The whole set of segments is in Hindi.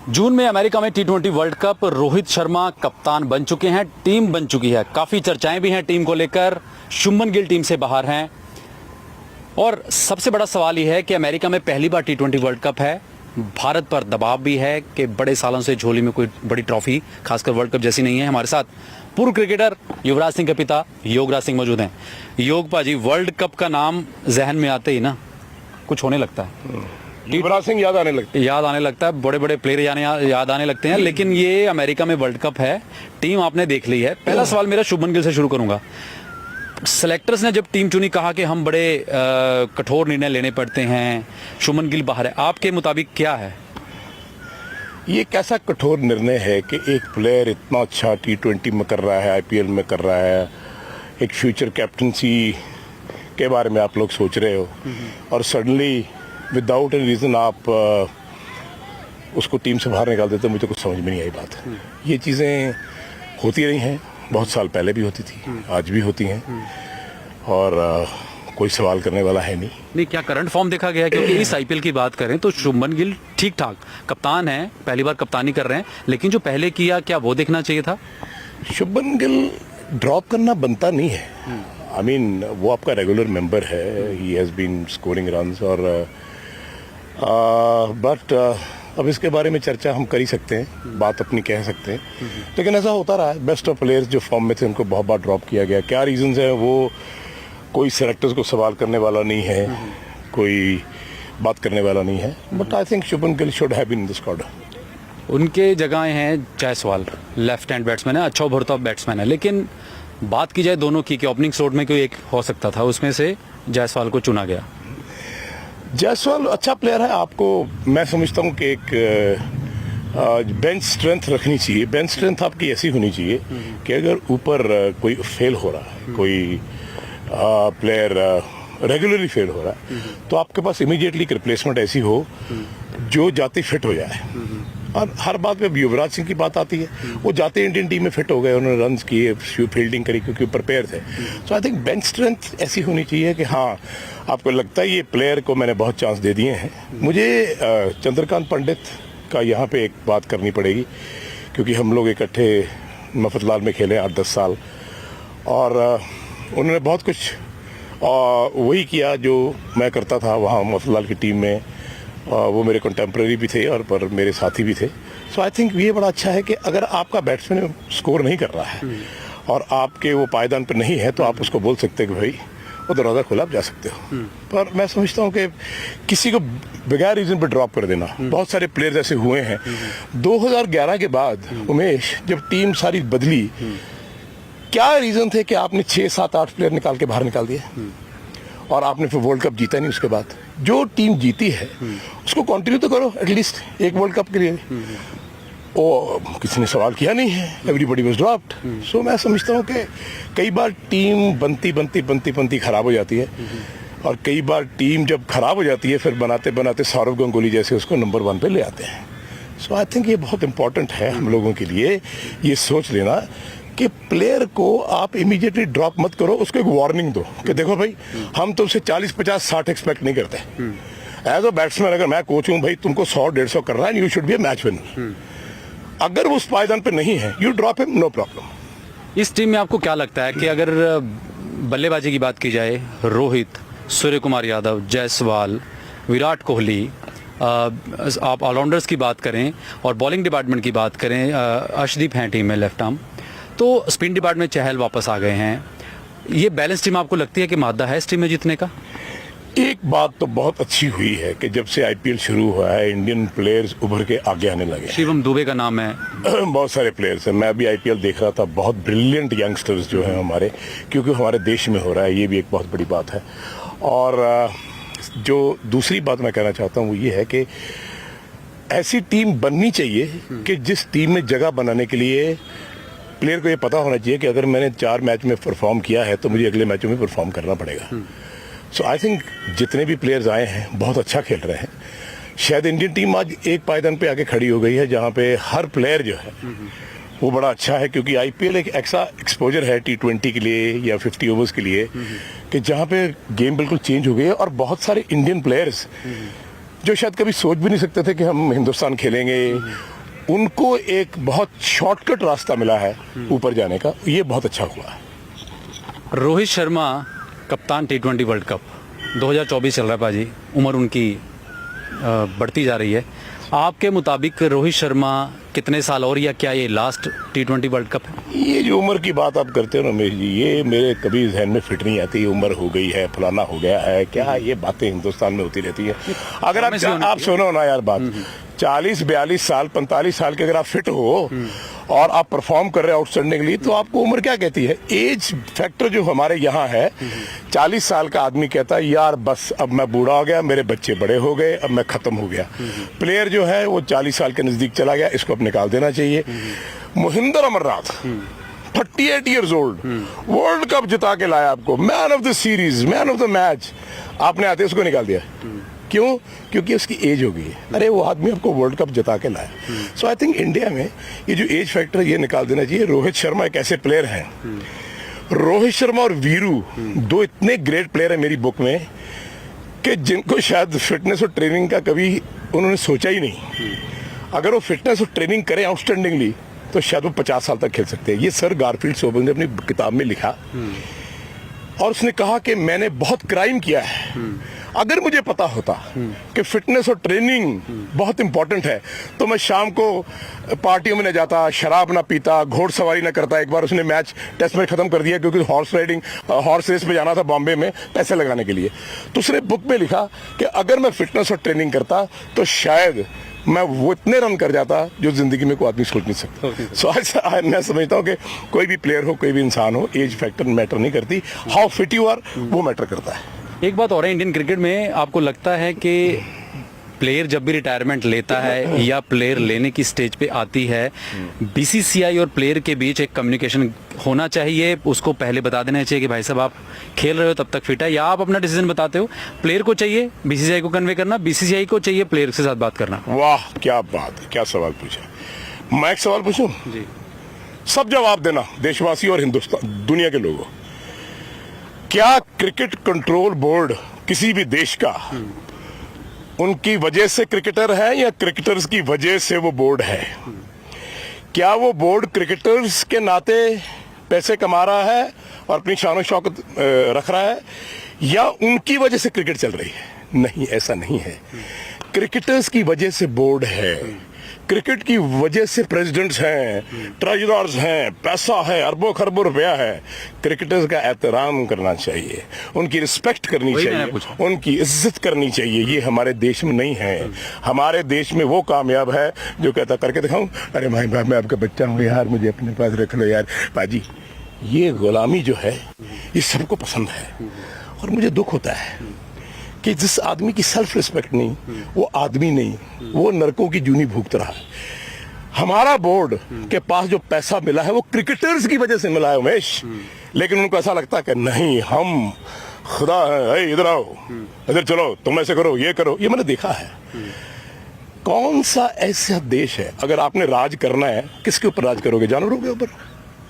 जून में अमेरिका में टी20 वर्ल्ड कप रोहित शर्मा कप्तान बन चुके हैं, टीम बन चुकी है, काफ़ी चर्चाएं भी हैं टीम को लेकर। शुभमन गिल टीम से बाहर हैं और सबसे बड़ा सवाल यह है कि अमेरिका में पहली बार टी20 वर्ल्ड कप है, भारत पर दबाव भी है कि बड़े सालों से झोली में कोई बड़ी ट्रॉफी खासकर वर्ल्ड कप जैसी नहीं है। हमारे साथ पूर्व क्रिकेटर युवराज सिंह के पिता योगराज सिंह मौजूद हैं। योग पाजी, वर्ल्ड कप का नाम जहन में आते ही ना कुछ होने लगता है, युवराज सिंह याद आने लगता है, बड़े बड़े प्लेयर याद आने लगते हैं। लेकिन ये अमेरिका में वर्ल्ड कप है, टीम आपने देख ली है। पहला सवाल मेरा शुभमन गिल से शुरू करूंगा। सेलेक्टर्स ने जब टीम चुनी कहा कि हम बड़े कठोर निर्णय लेने पड़ते हैं, शुभमन गिल बाहर है, आपके मुताबिक क्या है? ये कैसा कठोर निर्णय है कि एक प्लेयर इतना अच्छा टी20 में कर रहा है, आईपीएल में कर रहा है, एक फ्यूचर कैप्टनसी के बारे में आप लोग सोच रहे हो और सडनली विदाउट एनी रीज़न आप उसको टीम से बाहर निकाल देते, मुझे कुछ समझ में नहीं आई बात। ये चीज़ें होती रही हैं, बहुत साल पहले भी होती थी, आज भी होती हैं और कोई सवाल करने वाला है नहीं। क्या करंट फॉर्म देखा गया है? क्योंकि इस आईपीएल की बात करें तो शुभमन गिल ठीक ठाक कप्तान है, पहली बार कप्तानी कर रहे हैं, लेकिन जो पहले किया क्या वो देखना चाहिए था? शुभमन गिल ड्रॉप करना बनता नहीं है। आई मीन वो आपका रेगुलर मेंबर है, he has been scoring runs और बट अब इसके बारे में चर्चा हम कर ही सकते हैं, बात अपनी कह सकते हैं, लेकिन ऐसा होता रहा है। बेस्ट ऑफ प्लेयर्स जो फॉर्म में थे उनको बहुत बार ड्रॉप किया गया। क्या रीजंस है वो कोई सेलेक्टर्स को सवाल करने वाला नहीं है, कोई बात करने वाला नहीं है, but I think Shubman Gill should have been in the squad. उनके जगह हैं जायसवाल, लेफ्ट हैंड बैट्समैन है, अच्छा उभरता बैट्समैन है, लेकिन बात की जाए दोनों की कि ओपनिंग स्लॉट में कोई एक हो सकता था, उसमें से जायसवाल को चुना गया। जायसवाल अच्छा प्लेयर है, आपको मैं समझता हूँ कि एक बेंच स्ट्रेंथ रखनी चाहिए। बेंच स्ट्रेंथ आपकी ऐसी होनी चाहिए कि अगर ऊपर कोई फेल हो रहा है, कोई प्लेयर रेगुलरली फेल हो रहा है, तो आपके पास इमीडिएटली एक रिप्लेसमेंट ऐसी हो जो जाते फिट हो जाए। और हर बात में युवराज सिंह की बात आती है, वो जाते इंडियन टीम में फिट हो गए, उन्होंने रन्स किए, फील्डिंग करी क्योंकि प्रिपेयर थे। सो आई थिंक बेंच स्ट्रेंथ ऐसी होनी चाहिए कि हाँ आपको लगता है ये प्लेयर को मैंने बहुत चांस दे दिए हैं। मुझे चंद्रकांत पंडित का यहाँ पे एक बात करनी पड़ेगी, क्योंकि हम लोग इकट्ठे मफतलाल में खेले 8-10 साल और उन्होंने बहुत कुछ वही किया जो मैं करता था वहाँ मफतलाल की टीम में। वो मेरे कंटेम्प्रेरी भी थे और पर मेरे साथी भी थे। सो आई थिंक ये बड़ा अच्छा है कि अगर आपका बैट्समैन स्कोर नहीं कर रहा है और आपके वो पायदान पर नहीं है तो आप उसको बोल सकते हैं कि भाई वो दरवाज़ा खुला, आप जा सकते हो। पर मैं समझता हूँ कि किसी को बगैर रीज़न पर ड्रॉप कर देना, बहुत सारे प्लेयर्स ऐसे हुए हैं। 2011 के बाद उमेश जब टीम सारी बदली, क्या रीज़न थे कि आपने 6-7-8 प्लेयर निकाल के बाहर निकाल दिए और आपने फिर वर्ल्ड कप जीता नहीं। उसके बाद जो टीम जीती है उसको कंटिन्यू तो करो एटलीस्ट एक वर्ल्ड कप के लिए। और किसी ने सवाल किया नहीं है, एवरीबॉडी वाज ड्रॉप्ड। सो मैं समझता हूँ कि कई बार टीम बनती खराब हो जाती है और कई बार टीम जब खराब हो जाती है फिर बनाते बनाते सौरव गंगुली जैसे उसको नंबर 1 पे ले आते हैं। सो आई थिंक ये बहुत इंपॉर्टेंट है हम लोगों के लिए ये सोच लेना कि प्लेयर को आप इमीडिएटली ड्रॉप मत करो, उसको एक वार्निंग दो कि देखो भाई हम तुमसे 40-50-60 एक्सपेक्ट नहीं करते। एज अ बैट्समैन अगर मैं कोच हूँ, भाई तुमको 100-150 करना है, you should be a match winner. अगर वो उस पायदान पे नहीं है, you drop him, no problem. इस टीम में आपको क्या लगता है कि अगर बल्लेबाजी की बात की जाए, रोहित, सूर्य कुमार यादव, जायसवाल, विराट कोहली, आप ऑलराउंडर्स की बात करें और बॉलिंग डिपार्टमेंट की बात करें, अर्शदीप हैं टीम में लेफ्ट आर्म, तो स्पिन डिपार्टमेंट चहल वापस आ गए हैं, ये बैलेंस टीम आपको लगती है कि मादा है इस टीम में जीतने का? एक बात तो बहुत अच्छी हुई है कि जब से आईपीएल शुरू हुआ है इंडियन प्लेयर्स उभर के आगे आने लगे। शिवम दुबे का नाम है, बहुत सारे प्लेयर्स हैं। मैं अभी आईपीएल देख रहा था, बहुत ब्रिलियंट यंगस्टर्स जो हैं हमारे, क्योंकि हमारे देश में हो रहा है, ये भी एक बहुत बड़ी बात है। और जो दूसरी बात मैं कहना चाहता हूँ वो ये है कि ऐसी टीम बननी चाहिए कि जिस टीम में जगह बनाने के लिए प्लेयर को ये पता होना चाहिए कि अगर मैंने 4 मैच में परफॉर्म किया है तो मुझे अगले मैचों में परफॉर्म करना पड़ेगा। सो आई थिंक जितने भी प्लेयर्स आए हैं बहुत अच्छा खेल रहे हैं। शायद इंडियन टीम आज एक पायदान पे आके खड़ी हो गई है जहाँ पे हर प्लेयर जो है वो बड़ा अच्छा है, क्योंकि आईपीएल एक ऐसा एक्सपोजर है टी20 के लिए या 50 ओवर्स के लिए कि जहाँ पे गेम बिल्कुल चेंज हो गई है और बहुत सारे इंडियन प्लेयर्स जो शायद कभी सोच भी नहीं सकते थे कि हम हिंदुस्तान खेलेंगे, उनको एक बहुत शॉर्टकट रास्ता मिला है ऊपर जाने का, ये बहुत अच्छा हुआ है। रोहित शर्मा कप्तान T20 वर्ल्ड कप 2024 चल रहा है पाजी, उम्र उनकी बढ़ती जा रही है। आपके मुताबिक रोहित शर्मा कितने साल और, या क्या ये लास्ट T20 वर्ल्ड कप है? ये जो उम्र की बात आप करते हो रमेश जी, ये मेरे कभी जहन में फिट नहीं आती। उम्र हो गई है, फलाना हो गया है, क्या ये बातें हिंदुस्तान में होती रहती है। अगर आप सुनो ना यार बात, 40, 42 साल, 45 साल के अगर आप फिट हो और आप परफॉर्म कर रहे हो आउटस्टैंडिंगली, तो आपको उम्र क्या कहती है? एज फैक्टर जो हमारे यहाँ है, 40 साल का आदमी कहता है यार बस अब मैं बूढ़ा हो गया, मेरे बच्चे बड़े हो गए, अब मैं खत्म हो गया। प्लेयर जो है वो 40 साल के नजदीक चला गया, इसको अब निकाल देना चाहिए। Mohinder Amarnath 38 years old, world cup जिता के लाया आपको, man of the series, man of the match, आपने आते उसको निकाल दिया। क्यों? क्योंकि उसकी एज हो गई है। अरे वो आदमी आपको वर्ल्ड कप जिता के लाया। सो आई थिंक इंडिया में ये जो एज फैक्टर ये निकाल देना चाहिए। रोहित शर्मा एक ऐसे प्लेयर हैं, रोहित शर्मा और वीरू दो इतने ग्रेट प्लेयर है मेरी बुक में, कि जिनको शायद फिटनेस और ट्रेनिंग का कभी उन्होंने सोचा ही नहीं। अगर वो फिटनेस और ट्रेनिंग करें आउटस्टैंडिंगली तो शायद वो 50 साल तक खेल सकते हैं। ये सर गारफील्ड सोबर्स ने अपनी किताब में लिखा, और उसने कहा कि मैंने बहुत क्राइम किया है। अगर मुझे पता होता कि फिटनेस और ट्रेनिंग बहुत इंपॉर्टेंट है, तो मैं शाम को पार्टियों में न जाता, शराब ना पीता, घोड़सवारी ना करता। एक बार उसने मैच टेस्ट मैच खत्म कर दिया क्योंकि हॉर्स रेस में जाना था बॉम्बे में पैसे लगाने के लिए। तो उसने बुक में लिखा कि अगर मैं फिटनेस और ट्रेनिंग करता तो शायद मैं वो इतने रन कर जाता जो जिंदगी में कोई आदमी सोच नहीं सकता। सो मैं समझता हूँ कि कोई भी प्लेयर हो, कोई भी इंसान हो, एज फैक्टर मैटर नहीं करती, हाउ फिट यू आर वो मैटर करता है। एक बात और है, इंडियन क्रिकेट में आपको लगता है कि प्लेयर जब भी रिटायरमेंट लेता है या प्लेयर लेने की स्टेज पे आती है, बीसीसीआई और प्लेयर के बीच एक कम्युनिकेशन होना चाहिए, उसको पहले बता देना चाहिए कि भाई साहब आप खेल रहे हो तब तक फिट है, या आप अपना डिसीजन बताते हो? प्लेयर को चाहिए बीसीसीआई को कन्वे करना, बीसीसीआई को चाहिए प्लेयर के साथ बात करना? वाह क्या बात है, क्या सवाल पूछा। मैं एक सवाल पूछूं जी, सब जवाब देना, देशवासी और हिंदुस्तान दुनिया के लोगों। क्या क्रिकेट कंट्रोल बोर्ड किसी भी देश का उनकी वजह से क्रिकेटर है या क्रिकेटर्स की वजह से वो बोर्ड है? क्या वो बोर्ड क्रिकेटर्स के नाते पैसे कमा रहा है और अपनी शान शौकत रख रहा है, या उनकी वजह से क्रिकेट चल रही है? नहीं, ऐसा नहीं है। क्रिकेटर्स की वजह से बोर्ड है, क्रिकेट की वजह से प्रेसिडेंट्स हैं, ट्रेजरर्स हैं, पैसा है, अरबों खरबों रुपया है। क्रिकेटर्स का एहतराम करना चाहिए, उनकी रिस्पेक्ट करनी चाहिए, उनकी इज्जत करनी चाहिए। ये हमारे देश में नहीं है। हमारे देश में वो कामयाब है जो कहता करके दिखाऊं, अरे भाई मैं आपका बच्चा हूँ यार, मुझे अपने पास रख लो यार पाजी। ये गुलामी जो है ये सबको पसंद है, और मुझे दुख होता है कि जिस आदमी की सेल्फ रिस्पेक्ट नहीं, वो आदमी नहीं, वो नरकों की जूनी भूखता रहा है। हमारा बोर्ड के पास जो पैसा मिला है वो क्रिकेटर्स की वजह से मिला है उमेश, लेकिन उनको ऐसा लगता है कि नहीं हम खुदा है, इधर आओ, इधर चलो, तुम ऐसे करो, ये करो। ये मैंने देखा है। कौन सा ऐसा देश है, अगर आपने राज करना है किसके ऊपर राज करोगे? जानवरों के ऊपर?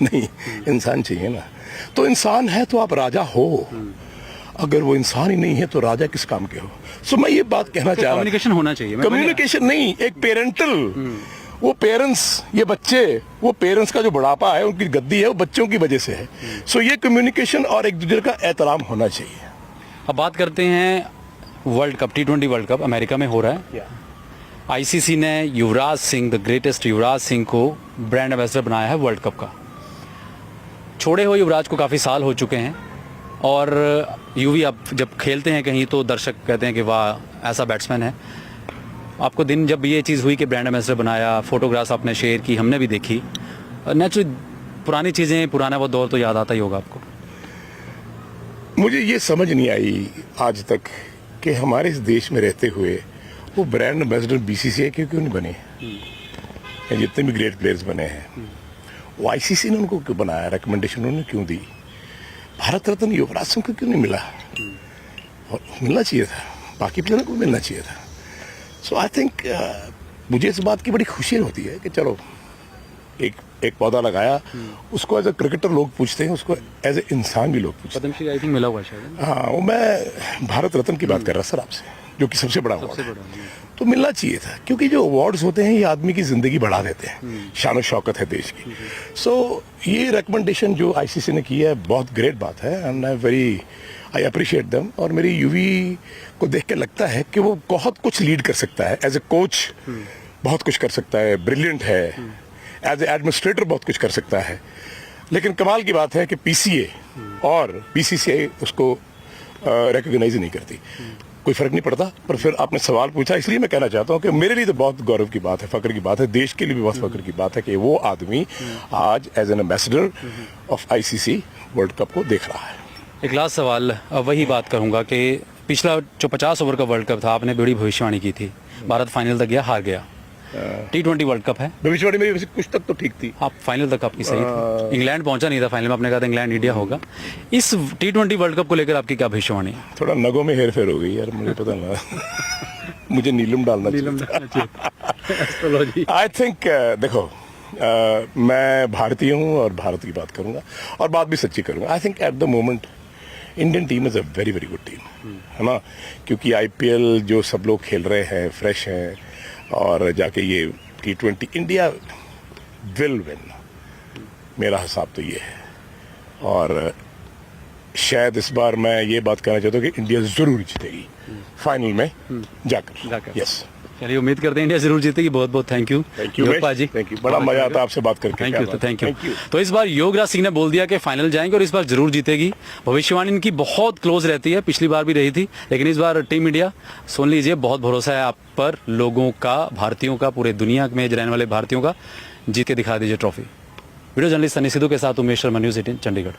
नहीं, इंसान चाहिए ना। तो इंसान है तो आप राजा हो, अगर वो इंसान ही नहीं है तो राजा किस काम के हो? सो मैं ये बात कहना चाह रहा हूं, कम्युनिकेशन होना चाहिए। कम्युनिकेशन नहीं, एक पेरेंटल, वो पेरेंट्स, ये बच्चे, वो पेरेंट्स का जो बुढ़ापा है, उनकी गद्दी है, वो बच्चों की वजह से है। सो ये कम्युनिकेशन और एक दूसरे का एहतराम होना चाहिए। अब बात करते हैं world cup, T20 world cup America में हो रहा है। आईसीसी ने युवराज सिंह, द ग्रेटेस्ट युवराज सिंह को ब्रांड एम्बेसडर बनाया है वर्ल्ड कप का। छोड़े हुए युवराज को काफ़ी साल हो चुके हैं, और यूं भी आप जब खेलते हैं कहीं तो दर्शक कहते हैं कि वाह ऐसा बैट्समैन है। आपको दिन जब ये चीज़ हुई कि ब्रांड एम्बेसडर बनाया, फोटोग्राफ्स आपने शेयर की, हमने भी देखी, नेचुरली पुरानी चीज़ें, पुराना वो दौर तो याद आता ही होगा आपको। मुझे ये समझ नहीं आई आज तक कि हमारे इस देश में रहते हुए वो ब्रांड एम्बेसडर बीसीसीआई के क्यों नहीं बने, या जितने भी ग्रेट प्लेयर्स बने हैं वो आईसीसी ने उनको क्यों बनाया, रिकमेंडेशन उन्होंने क्यों दी? भारत रत्न युवराज सिंह को क्यों नहीं मिला? और मिलना चाहिए था, बाकी प्लेयरों को मिलना चाहिए था। सो आई थिंक मुझे इस बात की बड़ी खुशी होती है कि चलो एक पौधा लगाया, उसको एज ए क्रिकेटर लोग पूछते हैं, उसको एज ए इंसान भी लोग पूछते हैं। पद्मश्री आई थिंक मिला हुआ शायद। हाँ, वो मैं भारत रत्न की बात कर रहा सर आपसे। जो कि सबसे बड़ा अवार्ड है, तो मिलना चाहिए था, क्योंकि जो अवार्ड्स होते हैं ये आदमी की जिंदगी बढ़ा देते हैं, शान शौकत है देश की। सो ये रिकमेंडेशन जो आईसीसी ने की है बहुत ग्रेट बात है, एंड आई अप्रिशिएट देम। और मेरी यूवी को देख के लगता है कि वो बहुत कुछ लीड कर सकता है, एज ए कोच बहुत कुछ कर सकता है, ब्रिलियंट है, एज ए एडमिनिस्ट्रेटर बहुत कुछ कर सकता है। लेकिन कमाल की बात है कि पीसीए और बीसीसीआई उसको रिकॉग्नाइज नहीं करती। कोई फर्क नहीं पड़ता, पर फिर आपने सवाल पूछा, इसलिए मैं कहना चाहता हूं कि मेरे लिए तो बहुत गौरव की बात है, फख्र की बात है, देश के लिए भी बहुत फख्र की बात है कि वो आदमी आज as an ambassador of ICC world cup को देख रहा है। एक लास्ट सवाल, अब वही बात करूंगा कि पिछला जो 50 ओवर का वर्ल्ड कप था, आपने बड़ी भविष्यवाणी की थी, भारत फाइनल तक गया, हार गया। T20 वर्ल्ड कप है, भविष्यवाणी मेरी वैसे कुछ तक तो ठीक थी। आप फाइनल तक आपकी सही थी, इंग्लैंड पहुंचा नहीं था फाइनल में, आपने कहा था इंग्लैंड इंडिया होगा। इस T20 वर्ल्ड कप को लेकर आपकी क्या भविष्यवाणी है? थोड़ा नगों में हेर फेर हो गई यार, मुझे पता ना मुझे नीलम डालना चाहिए। आई थिंक देखो, मैं भारतीय हूँ और भारत की बात करूंगा और बात भी सच्ची करूंगा। I think at the moment Indian team is a very very good team, है ना, क्योंकि आईपीएल जो सब लोग खेल रहे हैं फ्रेश हैं, और जाके ये T20 इंडिया विल विन, मेरा हिसाब तो ये है। और शायद इस बार मैं ये बात कहना चाहता हूँ कि इंडिया जरूर जीतेगी फाइनल में जाकर। यस, चलिए उम्मीद करते हैं इंडिया जरूर जीतेगी। बहुत बहुत thank you Yogpal ji, thank you, बड़ा मजा आता है आपसे बात करके। Thank you. तो इस बार योगराज सिंह ने बोल दिया कि फाइनल जाएंगे और इस बार जरूर जीतेगी। भविष्यवाणी इनकी बहुत क्लोज रहती है, पिछली बार भी रही थी, लेकिन इस बार टीम इंडिया, सुन लीजिए, बहुत भरोसा है आप पर, लोगों का, भारतीयों का, पूरे दुनिया में रहने वाले भारतीयों का। जीत के दिखा दीजिए trophy. Video journalist Sunny Sidhu के साथ उमेश शर्मा, न्यूज़ 18 चंडीगढ़।